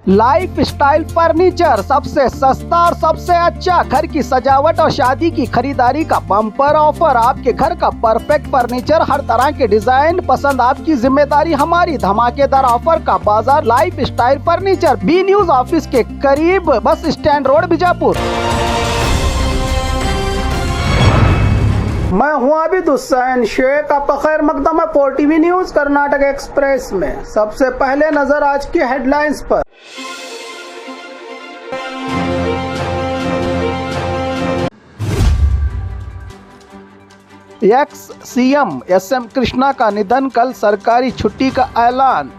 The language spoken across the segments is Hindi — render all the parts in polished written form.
लाइफ स्टाइल फर्नीचर, सबसे सस्ता और सबसे अच्छा घर की सजावट और शादी की खरीदारी का बम्पर ऑफर। आपके घर का परफेक्ट फर्नीचर, हर तरह के डिजाइन पसंद आपकी जिम्मेदारी हमारी। धमाकेदार ऑफर का बाजार life style furniture, B news office के करीब, बस स्टैंड रोड, बीजापुर। मैं हूं आबिद हुसैन शेख, आपका खैर मकदम है 4TV न्यूज कर्नाटक एक्सप्रेस में। सबसे पहले नजर आज की हेडलाइंस पर। एक्स सीएम SM कृष्णा का निधन, कल सरकारी छुट्टी का ऐलान।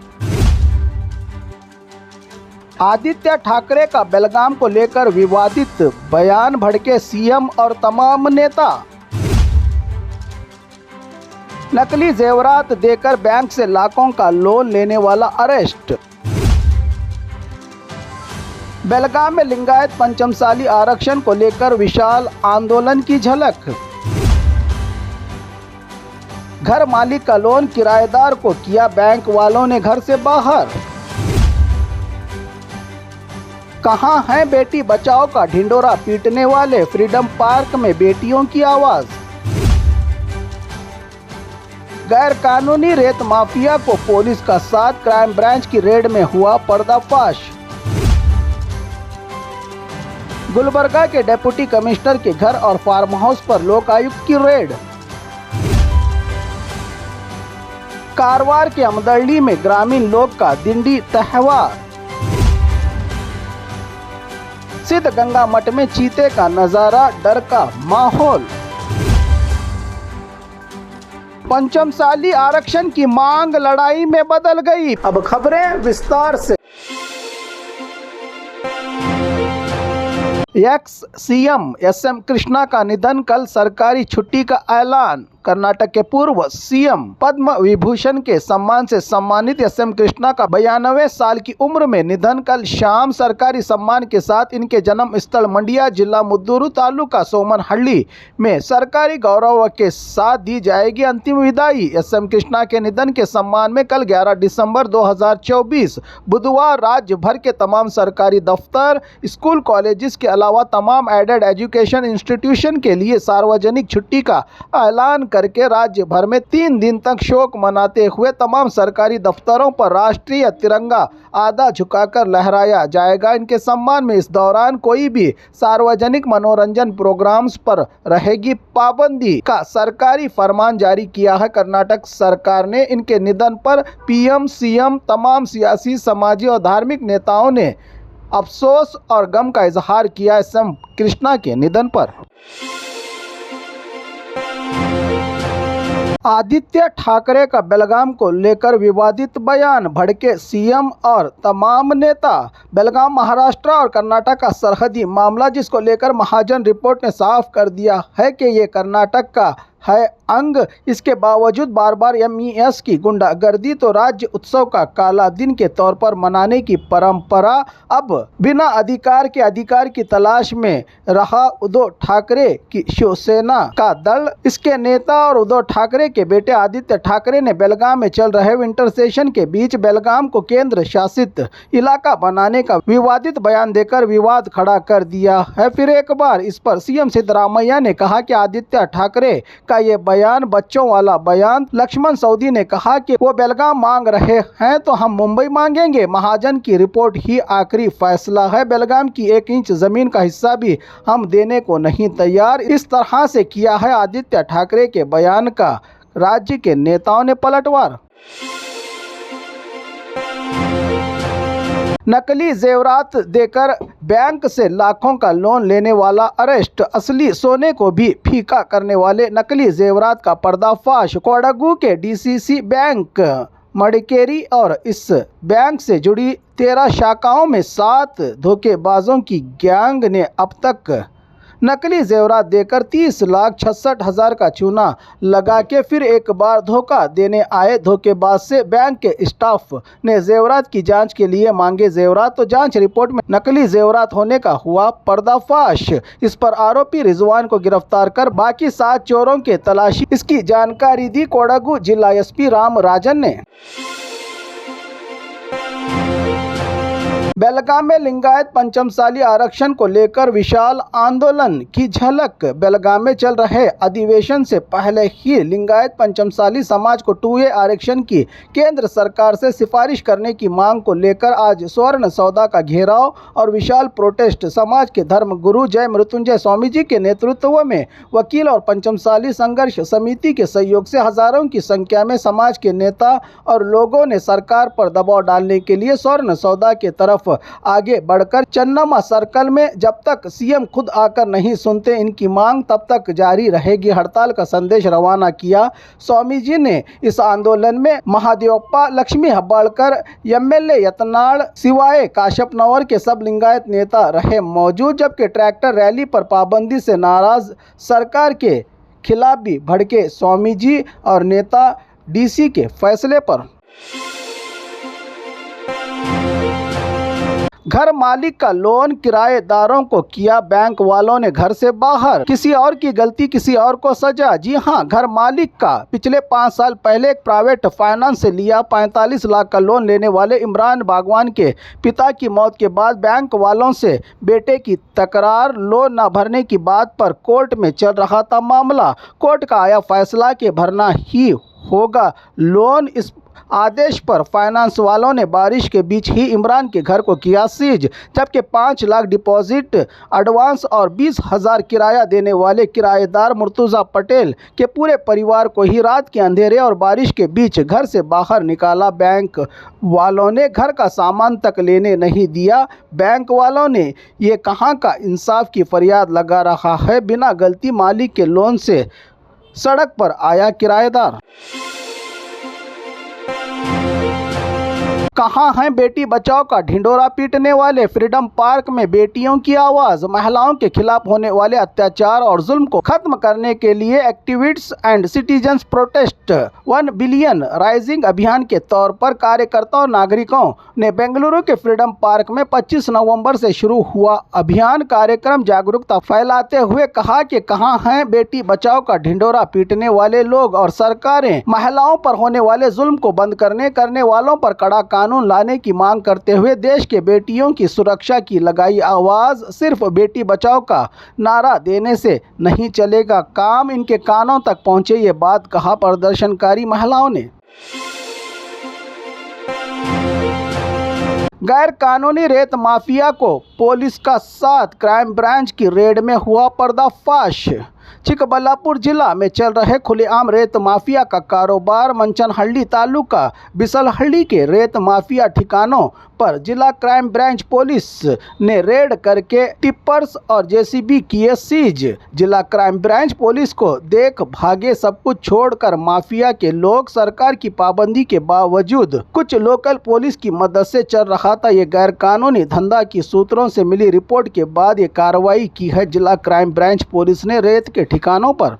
आदित्य ठाकरे का बेलगाम को लेकर विवादित बयान, भड़के सीएम और तमाम नेता। नकली जेवरात देकर बैंक से लाखों का लोन लेने वाला अरेस्ट। बेलगाम में लिंगायत पंचमसाली आरक्षण को लेकर विशाल आंदोलन की झलक। घर मालिक का लोन किराएदार को किया बैंक वालों ने घर से बाहर। कहां है बेटी बचाओ का ढिंडोरा पीटने वाले, फ्रीडम पार्क में बेटियों की आवाज। गैर कानूनी रेत माफिया को पुलिस का साथ, क्राइम ब्रांच की रेड में हुआ पर्दाफाश। गुलबर्गा के डिप्टी कमिश्नर के घर और फार्म हाउस पर लोकायुक्त की रेड। कारवार के अमदरली में ग्रामीण लोग का दिंडी त्योहार। सिद्ध गंगा मठ में चीते का नजारा, डर का माहौल। पंचमसाली आरक्षण की मांग लड़ाई में बदल गई। अब खबरें विस्तार से। एक्स सीएम SM कृष्णा का निधन, कल सरकारी छुट्टी का ऐलान। कर्नाटक के पूर्व सीएम पद्म विभूषण के सम्मान से सम्मानित SM कृष्णा का 92 साल की उम्र में निधन, कल शाम सरकारी सम्मान के साथ इनके जन्म स्थल मंडिया, जिला मुद्दुरू, तालुका सोमनहल्ली में सरकारी गौरव के साथ दी जाएगी अंतिम विदाई। SM कृष्णा के निधन के सम्मान में कल 11 दिसंबर 2024 बुधवार राज्य भर के तमाम सरकारी दफ्तर, स्कूल, कॉलेजेस के अलावा तमाम एडेड एजुकेशन इंस्टीट्यूशन के लिए सार्वजनिक छुट्टी का ऐलान करके राज्य भर में 3 दिन तक शोक मनाते हुए तमाम सरकारी दफ्तरों पर राष्ट्रीय तिरंगा आधा झुकाकर लहराया जाएगा। इनके सम्मान में इस दौरान कोई भी सार्वजनिक मनोरंजन प्रोग्राम्स पर रहेगी पाबंदी का सरकारी फरमान जारी किया है। कर्नाटक सरकार ने इनके निधन पर PM, CM, तमाम सियासी, समाजी और धार्मिक नेताओं ने अफसोस और गम का इजहार किया SM कृष्णा के निधन पर। आदित्य ठाकरे का बेलगाम को लेकर विवादित बयान, भड़के सीएम और तमाम नेता। बेलगाम महाराष्ट्र और कर्नाटक का सरहदी मामला, जिसको लेकर महाजन रिपोर्ट ने साफ कर दिया है कि ये कर्नाटक का है अंग। इसके बावजूद बार बार MES की गुंडागर्दी तो राज्य उत्सव का काला दिन के तौर पर मनाने की परंपरा अब बिना अधिकार के अधिकार की तलाश में रहा उद्धव ठाकरे की शिवसेना का दल। इसके नेता और उद्धव ठाकरे के बेटे आदित्य ठाकरे ने बेलगाम में चल रहे विंटर सेशन के बीच बेलगाम को केंद्र शासित इलाका बनाने का विवादित बयान देकर विवाद खड़ा कर दिया है। फिर एक बार इस पर CM सिद्धरामैया ने कहा कि आदित्य ठाकरे का ये बयान बच्चों वाला बयान। लक्ष्मण सऊदी ने कहा कि वो बेलगाम मांग रहे हैं तो हम मुंबई मांगेंगे। महाजन की रिपोर्ट ही आखिरी फैसला है, बेलगाम की 1 इंच जमीन का हिस्सा भी हम देने को नहीं तैयार। इस तरह से किया है आदित्य ठाकरे के बयान का राज्य के नेताओं ने पलटवार। नकली जेवरात देकर बैंक से लाखों का लोन लेने वाला अरेस्ट, असली सोने को भी फीका करने वाले नकली जेवरात का पर्दाफाश। कोडागू के DCC बैंक मडिकेरी और इस बैंक से जुड़ी 13 शाखाओं में 7 धोखेबाजों की गैंग ने अब तक नकली जेवरात देकर 30,66,000 का चूना लगा के फिर एक बार धोखा देने आए धोखेबाज से बैंक के स्टाफ ने जेवरात की जांच के लिए मांगे जेवरात, तो जांच रिपोर्ट में नकली जेवरात होने का हुआ पर्दाफाश। इस पर आरोपी रिजवान को गिरफ्तार कर बाकी 7 चोरों के तलाशी, इसकी जानकारी दी कोडागू जिला SP राम राजन ने। बेलगाम में लिंगायत पंचमसाली आरक्षण को लेकर विशाल आंदोलन की झलक। बेलगाम में चल रहे अधिवेशन से पहले ही लिंगायत पंचमसाली समाज को 2A आरक्षण की केंद्र सरकार से सिफारिश करने की मांग को लेकर आज स्वर्ण सौदा का घेराव और विशाल प्रोटेस्ट। समाज के धर्मगुरु जय मृत्युंजय स्वामी जी के नेतृत्व में वकील और पंचमसाली संघर्ष समिति के सहयोग से हजारों की संख्या में समाज के नेता और लोगों ने सरकार पर दबाव डालने के लिए स्वर्ण सौदा के तरफ आगे बढ़कर चन्नमा सर्कल में जब तक सीएम खुद आकर नहीं सुनते इनकी मांग तब तक जारी रहेगी हड़ताल का संदेश रवाना किया। स्वामी जी ने इस आंदोलन में महादेवप्पा, लक्ष्मी हब्बाड़कर, एमएलए यतनाड़ सिवाय काशपनवर के सब लिंगायत नेता रहे मौजूद। जबकि ट्रैक्टर रैली पर पाबंदी से नाराज सरकार के खिलाफ भी भड़के स्वामी जी और नेता डीसी के फैसले पर। घर मालिक का लोन किराएदारों को किया बैंक वालों ने घर से बाहर, किसी और की गलती किसी और को सजा। जी हां, घर मालिक का पिछले 5 साल पहले एक प्राइवेट फाइनेंस से लिया 45 लाख का लोन लेने वाले इमरान बागवान के पिता की मौत के बाद बैंक वालों से बेटे की तकरार, लोन न भरने की बात पर कोर्ट में चल रहा था मामला। कोर्ट का आया फैसला कि भरना ही होगा लोन। इस आदेश पर फाइनेंस वालों ने बारिश के बीच ही इमरान के घर को किया सीज। जबकि 5 लाख डिपॉजिट एडवांस और 20,000 किराया देने वाले किराएदार मुर्तुजा पटेल के पूरे परिवार को ही रात के अंधेरे और बारिश के बीच घर से बाहर निकाला। बैंक वालों ने घर का सामान तक लेने नहीं दिया। बैंक वालों ने ये कहां का इंसाफ की फरियाद लगा रहा है। बिना गलती मालिक के लोन से सड़क पर आया किराएदार। कहाँ हैं बेटी बचाओ का ढिंढोरा पीटने वाले? फ्रीडम पार्क में बेटियों की आवाज। महिलाओं के खिलाफ होने वाले अत्याचार और जुल्म को खत्म करने के लिए activists and citizens protest 1 billion rising अभियान के तौर पर कार्यकर्ताओं और नागरिकों ने बेंगलुरु के फ्रीडम पार्क में 25 नवंबर से शुरू हुआ अभियान कार्यक्रम जागरूकता फैलाते हुए कहा कि कहाँ हैं बेटी बचाओ का ढिंढोरा पीटने वाले लोग और सरकारें महिलाओं पर होने वाले जुल्म को बंद करने वालों पर कड़ा कानून लाने की मांग करते हुए देश के बेटियों की सुरक्षा की लगाई आवाज। सिर्फ बेटी बचाओ का नारा देने से नहीं चलेगा काम, इनके कानों तक पहुंचे ये बात कहा प्रदर्शनकारी महिलाओं ने। गैर कानूनी रेत माफिया को पुलिस का साथ, क्राइम ब्रांच की रेड में हुआ पर्दाफाश। चिकबल्लापुर जिला में चल रहे खुलेआम रेत माफिया का कारोबार। मंचनहल्ली तालुका बिसलहल्ली के रेत माफिया ठिकानों पर जिला क्राइम ब्रांच पुलिस ने रेड करके टिप्पर्स और जेसीबी किए सीज। जिला क्राइम ब्रांच पुलिस को देख भागे सब कुछ छोड़कर माफिया के लोग। सरकार की पाबंदी के बावजूद कुछ लोकल पुलिस की मदद से चल रहा था ये गैर कानूनी धंधा की सूत्रों से मिली रिपोर्ट के बाद ये कार्रवाई की है जिला क्राइम ब्रांच पुलिस ने रेत के ठिकानों पर।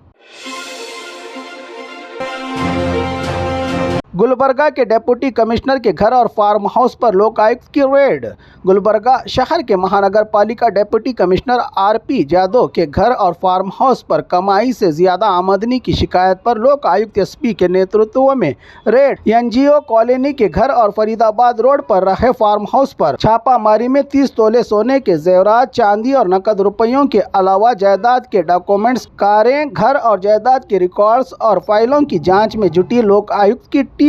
गुलबर्गा के डिप्टी कमिश्नर के घर और फार्म हाउस पर लोकायुक्त की रेड। गुलबर्गा शहर के महानगर पालिका डिप्टी कमिश्नर आरपी यादव के घर और फार्म हाउस पर कमाई से ज्यादा आमदनी की शिकायत पर लोकायुक्त एसपी के नेतृत्व में रेड। एनजीओ कॉलोनी के घर और फरीदाबाद रोड पर रहे फार्म हाउस पर छापामारी में 30 तोले सोने के जेवरात, चांदी और नकद रुपयों के अलावा जायदाद के डॉक्यूमेंट्स, कारें, घर और जायदाद के रिकॉर्ड्स और फाइलों की जाँच में जुटी लोकायुक्त की टीम।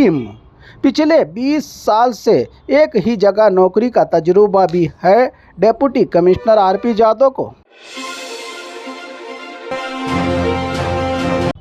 पिछले 20 साल से एक ही जगह नौकरी का तजुर्बा भी है डिप्टी कमिश्नर आरपी यादव को।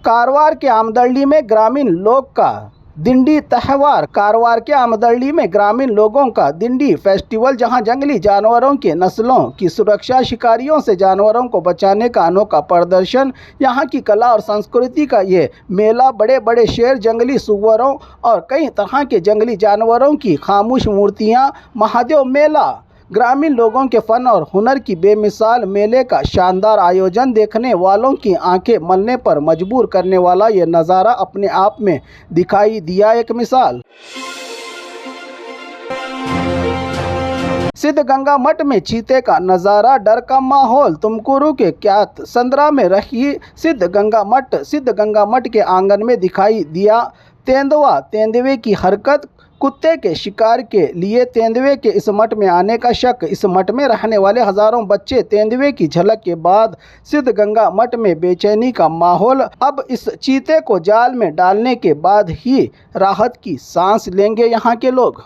कारवार के आमदरली में ग्रामीण लोग का दिंडी त्यौहार। कारवार के आमदरली में ग्रामीण लोगों का दिंडी फेस्टिवल, जहां जंगली जानवरों के नस्लों की सुरक्षा, शिकारियों से जानवरों को बचाने का अनोखा प्रदर्शन, यहां की कला और संस्कृति का ये मेला, बड़े बड़े शेर, जंगली सुअरों और कई तरह के जंगली जानवरों की खामोश मूर्तियां, महादेव मेला, ग्रामीण लोगों के फन और हुनर की बेमिसाल मेले का शानदार आयोजन देखने वालों की आंखें मलने पर मजबूर करने वाला ये नज़ारा अपने आप में दिखाई दिया एक मिसाल। सिद्धगंगा मठ में चीते का नज़ारा, डर का माहौल। तुमकुरू के क्यात संद्रा में रही सिद्धगंगा मठ के आंगन में दिखाई दिया तेंदुआ तेंदुए की हरकत। कुत्ते के शिकार के लिए तेंदुए के इस मठ में आने का शक। इस मठ में रहने वाले हजारों बच्चे तेंदुए की झलक के बाद सिद्धगंगा मठ में बेचैनी का माहौल। अब इस चीते को जाल में डालने के बाद ही राहत की सांस लेंगे यहाँ के लोग।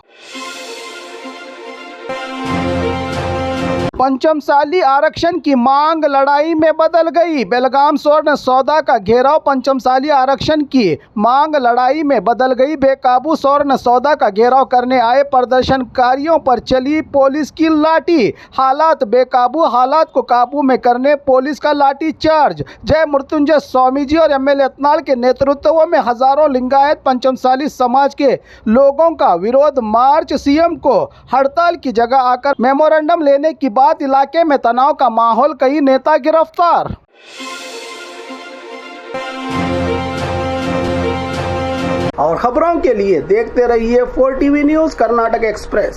पंचमसाली आरक्षण की मांग लड़ाई में बदल गई। बेलगाम स्वर्ण सौदा का घेराव। पंचमसाली आरक्षण की मांग लड़ाई में बदल गई। बेकाबू स्वर्ण सौदा का घेराव करने आए प्रदर्शनकारियों पर चली पुलिस की लाठी। हालात बेकाबू। हालात को काबू में करने पुलिस का लाठी चार्ज। जय मृत्युंजय स्वामी जी और एमएलए अतनाल के नेतृत्व में हजारों लिंगायत पंचमसाली समाज के लोगों का विरोध मार्च। सीएम को हड़ताल की जगह आकर मेमोरेंडम लेने की बात। इलाके में तनाव का माहौल। कई नेता गिरफ्तार। और खबरों के लिए देखते रहिए 4 टीवी न्यूज़ कर्नाटक एक्सप्रेस।